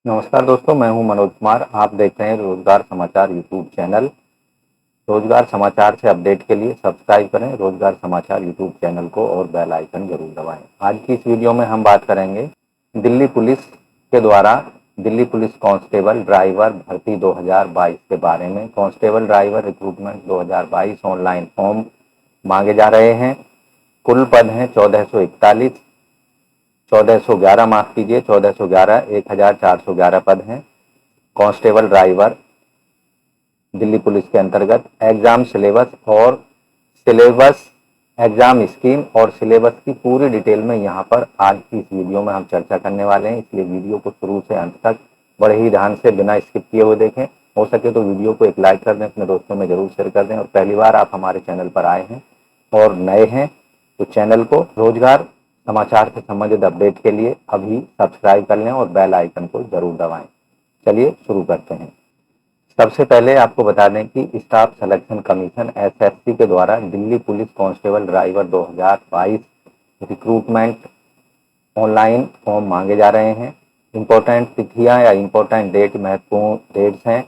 नमस्कार दोस्तों, मैं हूं मनोज कुमार। आप देख रहे हैं रोजगार समाचार यूट्यूब चैनल। रोजगार समाचार से अपडेट के लिए सब्सक्राइब करें रोजगार समाचार यूट्यूब चैनल को और बेल आइकन जरूर दबाएं। आज की इस वीडियो में हम बात करेंगे दिल्ली पुलिस के द्वारा दिल्ली पुलिस कांस्टेबल ड्राइवर भर्ती 2022 के बारे में। Constable driver recruitment 2022 online form मांगे जा रहे हैं। कुल पद हैं 1441, 1411 माफ कीजिए, 1411 1411 पद हैं कांस्टेबल ड्राइवर दिल्ली पुलिस के अंतर्गत। एग्जाम सिलेबस और सिलेबस एग्जाम स्कीम और सिलेबस की पूरी डिटेल में यहाँ पर आज की इस वीडियो में हम चर्चा करने वाले हैं, इसलिए वीडियो को शुरू से अंत तक बड़े ही ध्यान से बिना स्किप किए हुए देखें। हो सके तो वीडियो को एक लाइक कर दें, अपने दोस्तों में जरूर शेयर कर दें, और पहली बार आप हमारे चैनल पर आए हैं और नए हैं तो चैनल को रोजगार समाचार से संबंधित अपडेट के लिए अभी सब्सक्राइब कर लें और बेल आइकन को जरूर दबाएं। चलिए शुरू करते हैं। सबसे पहले आपको बता दें कि स्टाफ सिलेक्शन कमीशन एसएससी के द्वारा Delhi police constable driver 2022 recruitment online form मांगे जा रहे हैं। इम्पोर्टेंट तिथियां या इम्पोर्टेंट डेट, महत्वपूर्ण डेट्स हैं।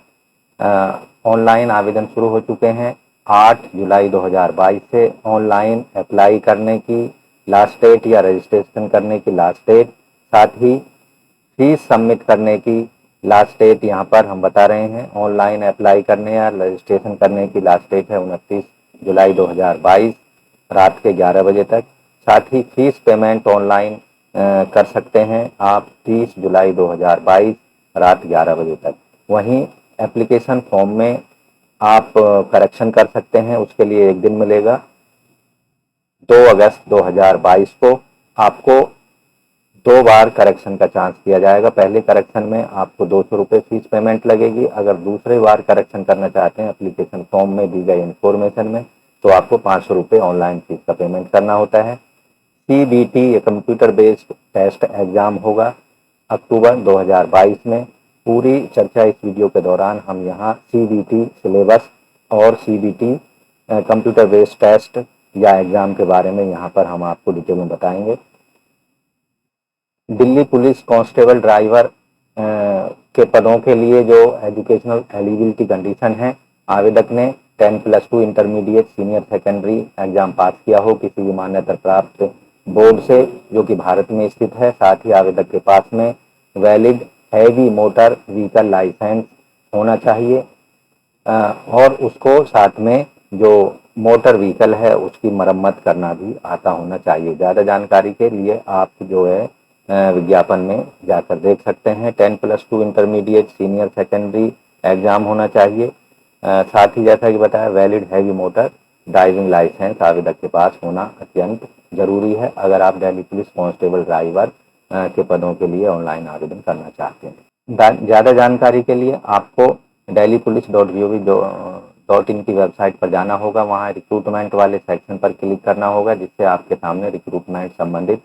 ऑनलाइन आवेदन शुरू हो चुके हैं 8 जुलाई 2022 से। ऑनलाइन अप्लाई करने की लास्ट डेट या रजिस्ट्रेशन करने की लास्ट डेट, साथ ही फीस सबमिट करने की लास्ट डेट यहाँ पर हम बता रहे हैं। ऑनलाइन अप्लाई करने या रजिस्ट्रेशन करने की लास्ट डेट है 29 जुलाई 2022 रात के 11 बजे तक। साथ ही फीस पेमेंट ऑनलाइन कर सकते हैं आप 30 जुलाई 2022 रात 11 बजे तक। वहीं एप्लीकेशन फॉर्म में आप करेक्शन कर सकते हैं, उसके लिए एक दिन मिलेगा। 2 अगस्त 2022 को आपको 2 बार करेक्शन का चांस दिया जाएगा। पहले करेक्शन में आपको 200 रुपये फीस पेमेंट लगेगी। अगर दूसरे बार करेक्शन करना चाहते हैं एप्लीकेशन फॉर्म में दी गई इन्फॉर्मेशन में, तो आपको 500 रुपये ऑनलाइन फीस का पेमेंट करना होता है। सीबीटी ये कंप्यूटर बेस्ड टेस्ट एग्जाम होगा अक्टूबर 2022 में। पूरी चर्चा इस वीडियो के दौरान हम यहाँ सीबीटी सिलेबस और सीबीटी कंप्यूटर बेस्ड टेस्ट या एग्जाम के बारे में यहाँ पर हम आपको डिटेल में बताएंगे। दिल्ली पुलिस कांस्टेबल ड्राइवर के पदों के लिए जो एजुकेशनल एलिजिबिलिटी कंडीशन है, आवेदक ने 10+2 इंटरमीडिएट सीनियर सेकेंडरी एग्जाम पास किया हो किसी भी मान्यता प्राप्त बोर्ड से जो कि भारत में स्थित है। साथ ही आवेदक के पास में valid heavy motor vehicle licence होना चाहिए और उसको साथ में जो मोटर व्हीकल है उसकी मरम्मत करना भी आता होना चाहिए। ज़्यादा जानकारी के लिए आप जो है विज्ञापन में जाकर देख सकते हैं। 10+2 इंटरमीडिएट सीनियर सेकेंडरी एग्जाम होना चाहिए। साथ ही जैसा कि बताया valid heavy motor driving licence आवेदक के पास होना अत्यंत जरूरी है अगर आप दिल्ली पुलिस कांस्टेबल ड्राइवर के पदों के लिए ऑनलाइन आवेदन करना चाहते हैं। ज़्यादा जानकारी के लिए आपको delhipolice.gov.in की वेबसाइट पर जाना होगा। वहाँ रिक्रूटमेंट वाले सेक्शन पर क्लिक करना होगा, जिससे आपके सामने रिक्रूटमेंट संबंधित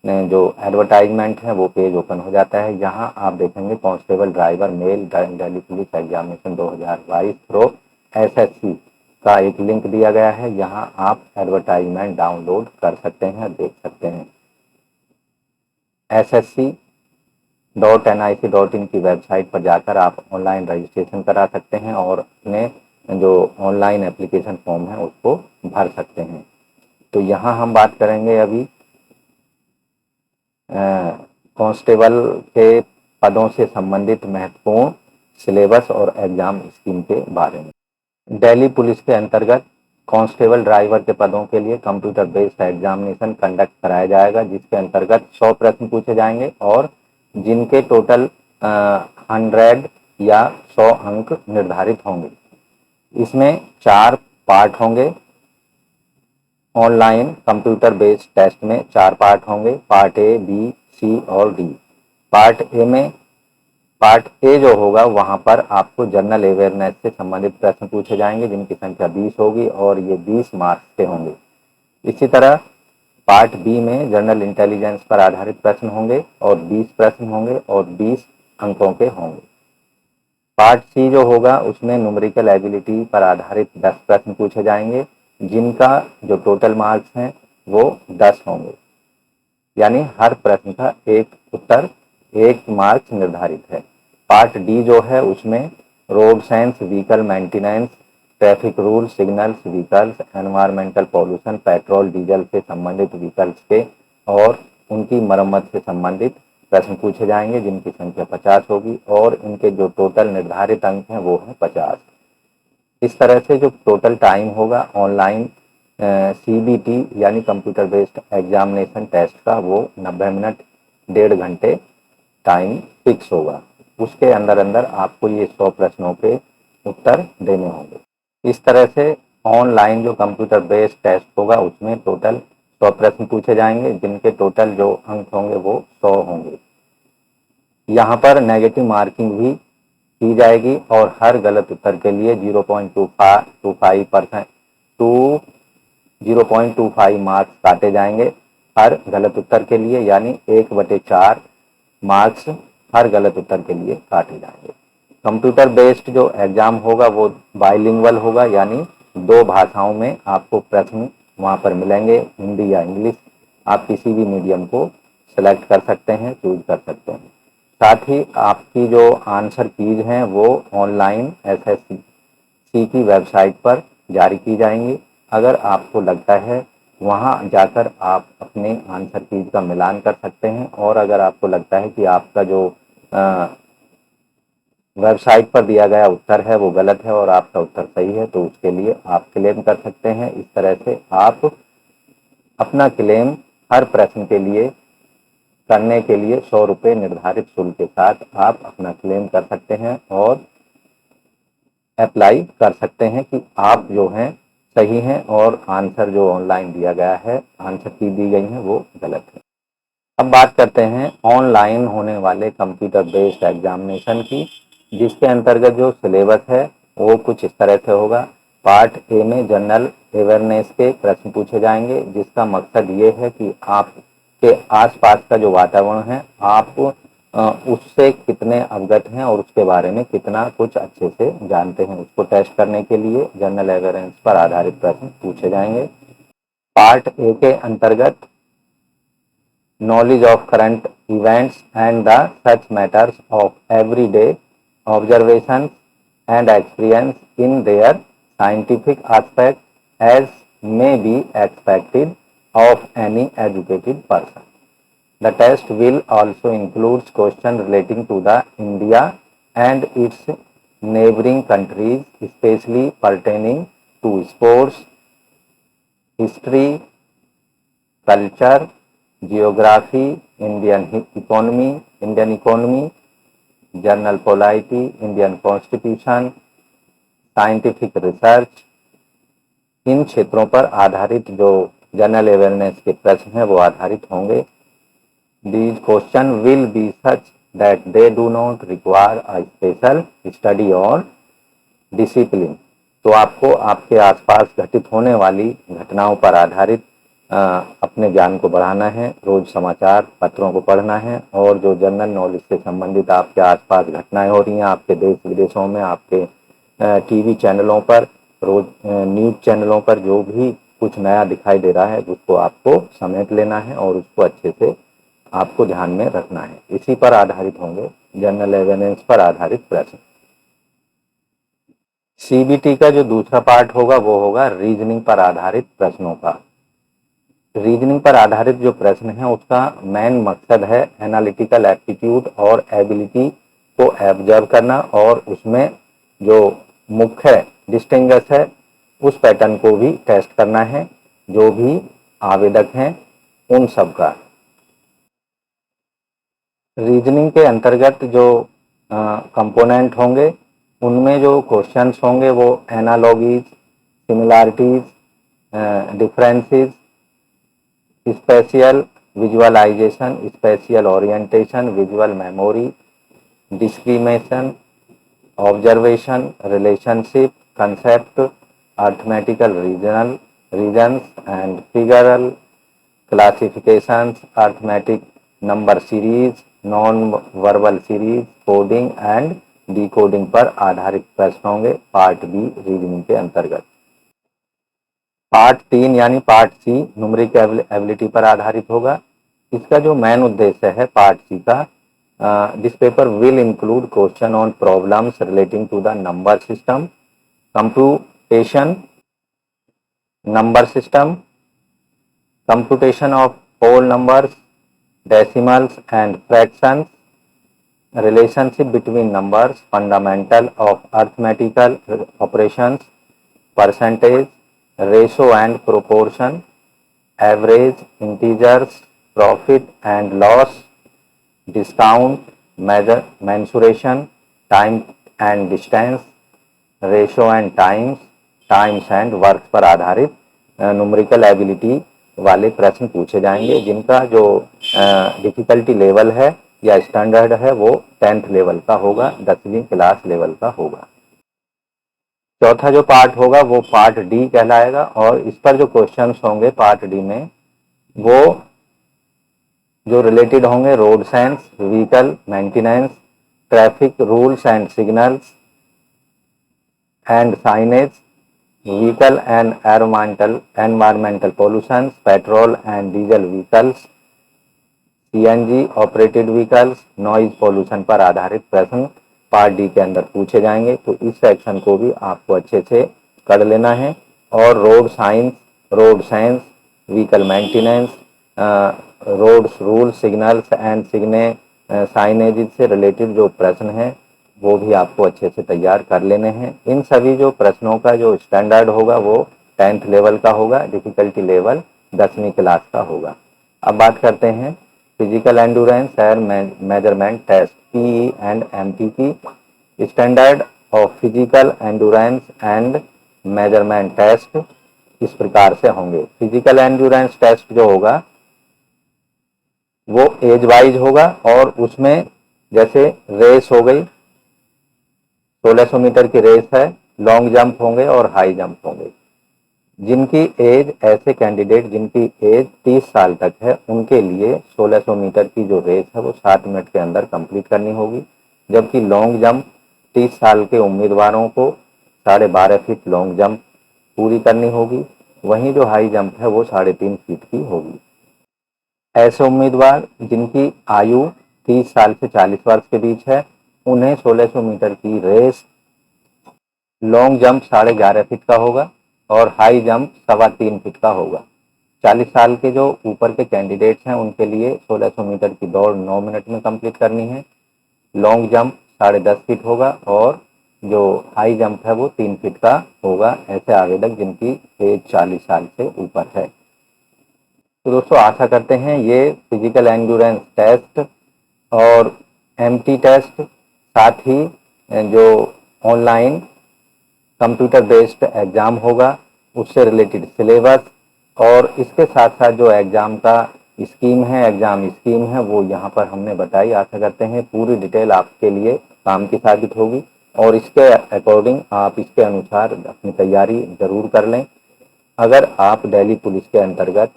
जो एडवर्टाइजमेंट है वो पेज ओपन हो जाता है। यहाँ आप देखेंगे constable driver male Delhi police examination 2022 pro SSC का एक लिंक दिया गया है। यहाँ आप एडवर्टाइजमेंट डाउनलोड कर सकते हैं, देख सकते हैं। ssc.nic.in की वेबसाइट पर जाकर आप ऑनलाइन रजिस्ट्रेशन करा सकते हैं और अपने जो ऑनलाइन एप्लीकेशन फॉर्म है उसको भर सकते हैं। तो यहाँ हम बात करेंगे अभी कांस्टेबल के पदों से संबंधित महत्वपूर्ण सिलेबस और एग्जाम स्कीम के बारे में। दिल्ली पुलिस के अंतर्गत कांस्टेबल ड्राइवर के पदों के लिए कंप्यूटर बेस्ड एग्जामिनेशन कंडक्ट कराया जाएगा, जिसके अंतर्गत 100 प्रश्न पूछे जाएंगे और जिनके टोटल 100 या 100 अंक निर्धारित होंगे। इसमें 4 पार्ट होंगे। ऑनलाइन कंप्यूटर बेस्ड टेस्ट में 4 पार्ट होंगे, पार्ट ए, बी, सी और डी। पार्ट ए जो होगा वहां पर आपको जनरल अवेयरनेस से संबंधित प्रश्न पूछे जाएंगे, जिनकी संख्या 20 होगी और ये 20 मार्क्स के होंगे। इसी तरह पार्ट बी में जनरल इंटेलिजेंस पर आधारित प्रश्न होंगे और 20 प्रश्न होंगे और 20 अंकों के होंगे। पार्ट सी जो होगा उसमें न्यूमेरिकल एबिलिटी पर आधारित 10 प्रश्न पूछे जाएंगे, जिनका जो टोटल मार्क्स हैं वो 10 होंगे, यानी हर प्रश्न का एक उत्तर 1 मार्क्स निर्धारित है। पार्ट डी जो है उसमें road science, vehicle maintenance, traffic rule, signals, vehicles, environmental pollution, petrol diesel से संबंधित व्हीकल्स के और उनकी मरम्मत से संबंधित प्रश्न पूछे जाएंगे, जिनकी संख्या 50 होगी और इनके जो टोटल निर्धारित अंक हैं वो है 50। इस तरह से जो टोटल टाइम होगा ऑनलाइन CBT यानी कंप्यूटर बेस्ड एग्जामिनेशन टेस्ट का वो 90 मिनट 1.5 घंटे टाइम फिक्स होगा। उसके अंदर अंदर आपको ये 100 प्रश्नों के उत्तर देने होंगे। इस तरह से ऑनलाइन जो कंप्यूटर बेस्ड टेस्ट होगा उसमें टोटल 100 प्रश्न पूछे जाएंगे, जिनके टोटल जो अंक होंगे वो 100 होंगे। यहाँ पर नेगेटिव मार्किंग भी की जाएगी और हर गलत उत्तर के लिए 0.25 मार्क्स काटे जाएंगे हर गलत उत्तर के लिए, यानी 1/4 मार्क्स हर गलत उत्तर के लिए काटे जाएंगे। कंप्यूटर बेस्ड जो एग्जाम होगा वो बाइलिंगुअल होगा, यानी 2 भाषाओं में आपको प्रश्न वहाँ पर मिलेंगे, हिंदी या इंग्लिश। आप किसी भी मीडियम को सेलेक्ट कर सकते हैं, चूज कर सकते हैं। साथ ही आपकी जो आंसर कीज हैं वो ऑनलाइन SSC की वेबसाइट पर जारी की जाएंगी। अगर आपको लगता है वहाँ जाकर आप अपने आंसर कीज का मिलान कर सकते हैं, और अगर आपको लगता है कि आपका जो वेबसाइट पर दिया गया उत्तर है वो गलत है और आपका उत्तर सही है, तो उसके लिए आप क्लेम कर सकते हैं। इस तरह से आप अपना क्लेम हर प्रश्न के लिए करने के लिए 100 रुपये निर्धारित शुल्क के साथ आप अपना क्लेम कर सकते हैं और अप्लाई कर सकते हैं कि आप जो हैं सही हैं और आंसर जो ऑनलाइन दिया गया है, आंसर की दी गई है वो गलत है। अब बात करते हैं ऑनलाइन होने वाले कंप्यूटर बेस्ड एग्जामिनेशन की, जिसके अंतर्गत जो सिलेबस है वो कुछ इस तरह से होगा। पार्ट ए में जनरल अवेयरनेस के प्रश्न पूछे जाएंगे, जिसका मकसद ये है कि आपके आसपास का जो वातावरण है आप उससे कितने अवगत हैं और उसके बारे में कितना कुछ अच्छे से जानते हैं, उसको टेस्ट करने के लिए जनरल अवेयरनेस पर आधारित प्रश्न पूछे जाएंगे। पार्ट ए के अंतर्गत knowledge of current events and the such matters of everyday observations and experience in their scientific aspect as may be expected of any educated person. The test will also include questions relating to the India and its neighboring countries, especially pertaining to sports, history, culture, geography, Indian economy, general polity, Indian constitution, scientific research, इन क्षेत्रों पर आधारित जो general awareness के प्रश्न हैं वो आधारित होंगे। These question will be such that they do not require a special study और डिसिप्लिन। तो आपको आपके आसपास घटित होने वाली घटनाओं पर आधारित अपने ज्ञान को बढ़ाना है, रोज समाचार पत्रों को पढ़ना है और जो जनरल नॉलेज से संबंधित आपके आसपास घटनाएं हो रही हैं, आपके देश विदेशों में, आपके टीवी चैनलों पर, रोज न्यूज चैनलों पर जो भी कुछ नया दिखाई दे रहा है उसको आपको समेट लेना है और उसको अच्छे से आपको ध्यान में रखना है। इसी पर आधारित होंगे जनरल अवेयरनेस पर आधारित प्रश्न। CBT का जो दूसरा पार्ट होगा वो होगा रीजनिंग पर आधारित प्रश्नों का। रीजनिंग पर आधारित जो प्रश्न है उसका मेन मकसद है एनालिटिकल एप्टीट्यूड और एबिलिटी को ऑब्जर्व करना और उसमें जो मुख्य डिस्टिंग्विश है उस पैटर्न को भी टेस्ट करना है, जो भी आवेदक हैं उन सब का। रीजनिंग के अंतर्गत जो कंपोनेंट होंगे उनमें जो क्वेश्चंस होंगे वो analogies, similarities, differences, spatial visualisation, spatial orientation, visual memory, discrimination, observation, relationship, concept, arithmetical reasons and figural classifications, arithmetic number series, non verbal series, coding and decoding पर आधारित प्रश्न होंगे पार्ट बी रीजनिंग के अंतर्गत। Part 3 यानी part सी numeric ability पर आधारित होगा। इसका जो मेन उद्देश्य है पार्ट सी का this paper will include question on problems relating to the number system, computation, number system, computation of whole numbers, decimals and fractions, relationship between numbers, fundamental of arithmetical operations, percentage, ratio and proportion, average, integers, profit and loss, discount, measure, mensuration, time and distance, ratio and times and work पर आधारित numerical ability वाले प्रश्न पूछे जाएंगे, जिनका जो difficulty level है या स्टैंडर्ड है वो 10th लेवल का होगा, 10वीं क्लास लेवल का होगा। चौथा जो पार्ट होगा वो पार्ट डी कहलाएगा, और इस पर जो क्वेश्चंस होंगे पार्ट डी में वो जो रिलेटेड होंगे road science, vehicle maintenance, traffic rules and signals and signage, vehicle and environmental pollutions, petrol and diesel vehicles, CNG operated vehicles, noise pollution पर आधारित प्रश्न पार्ट डी के अंदर पूछे जाएंगे। तो इस सेक्शन को भी आपको अच्छे से कर लेना है। और road science, vehicle maintenance, roads rule, signals and signage से रिलेटेड जो प्रश्न हैं वो भी आपको अच्छे से तैयार कर लेने हैं। इन सभी जो प्रश्नों का जो स्टैंडर्ड होगा वो 10th लेवल का होगा, डिफिकल्टी लेवल 10वीं क्लास का होगा। अब बात करते हैं physical endurance and measurement test PE and MT की। Standard of physical endurance and measurement test इस प्रकार से होंगे। फिजिकल एंडोरेंस टेस्ट जो होगा वो एज वाइज होगा, और उसमें जैसे रेस हो गई, 1600 मीटर की रेस है, लॉन्ग जंप होंगे और हाई जंप होंगे। जिनकी एज, ऐसे कैंडिडेट जिनकी एज 30 साल तक है उनके लिए 1600 मीटर की जो रेस है वो 7 मिनट के अंदर कंप्लीट करनी होगी, जबकि लॉन्ग जंप 30 साल के उम्मीदवारों को 12.5 फीट लॉन्ग जंप पूरी करनी होगी। वहीं जो हाई जंप है वो 3.5 फीट की होगी। ऐसे उम्मीदवार जिनकी आयु 30 साल से 40 वर्ष के बीच है उन्हें 1600 मीटर की रेस लॉन्ग जंप 11.5 फीट का होगा और हाई जंप 3.25 फीट का होगा। 40 साल के जो ऊपर के कैंडिडेट्स हैं उनके लिए 1600 मीटर की दौड़ 9 मिनट में कंप्लीट करनी है, लॉन्ग जंप 10.5 फीट होगा और जो हाई जंप है वो 3 फीट का होगा, ऐसे आवेदक जिनकी एज 40 साल से ऊपर है। तो दोस्तों आशा करते हैं ये फिजिकल एंड्योरेंस टेस्ट और एमटी टेस्ट, साथ ही जो ऑनलाइन कंप्यूटर बेस्ड एग्ज़ाम होगा उससे रिलेटेड सिलेबस और इसके साथ साथ जो एग्ज़ाम का स्कीम है, एग्ज़ाम स्कीम है, वो यहाँ पर हमने बताई। आशा करते हैं पूरी डिटेल आपके लिए काम की साबित होगी और इसके अकॉर्डिंग आप इसके अनुसार अपनी तैयारी ज़रूर कर लें। अगर आप दिल्ली पुलिस के अंतर्गत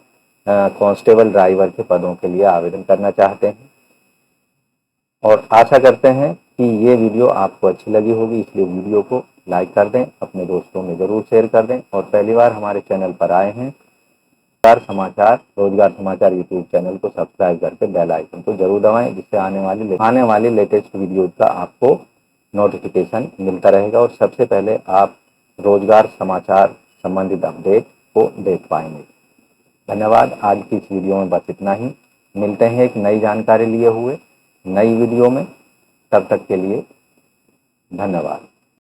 कांस्टेबल ड्राइवर के पदों के लिए आवेदन करना चाहते हैं, और आशा करते हैं कि ये वीडियो आपको अच्छी लगी होगी, इसलिए वीडियो को लाइक कर दें, अपने दोस्तों में ज़रूर शेयर कर दें। और पहली बार हमारे चैनल पर आए हैं रोजगार समाचार यूट्यूब चैनल को सब्सक्राइब करके बेल आइकन को जरूर दबाएं, जिससे आने वाली लेटेस्ट वीडियो का आपको नोटिफिकेशन मिलता रहेगा और सबसे पहले आप रोजगार समाचार संबंधित अपडेट को देख पाएंगे। धन्यवाद। आज की इस वीडियो में बस इतना ही। मिलते हैं एक नई जानकारी लिए हुए नई वीडियो में, तब तक के लिए धन्यवाद।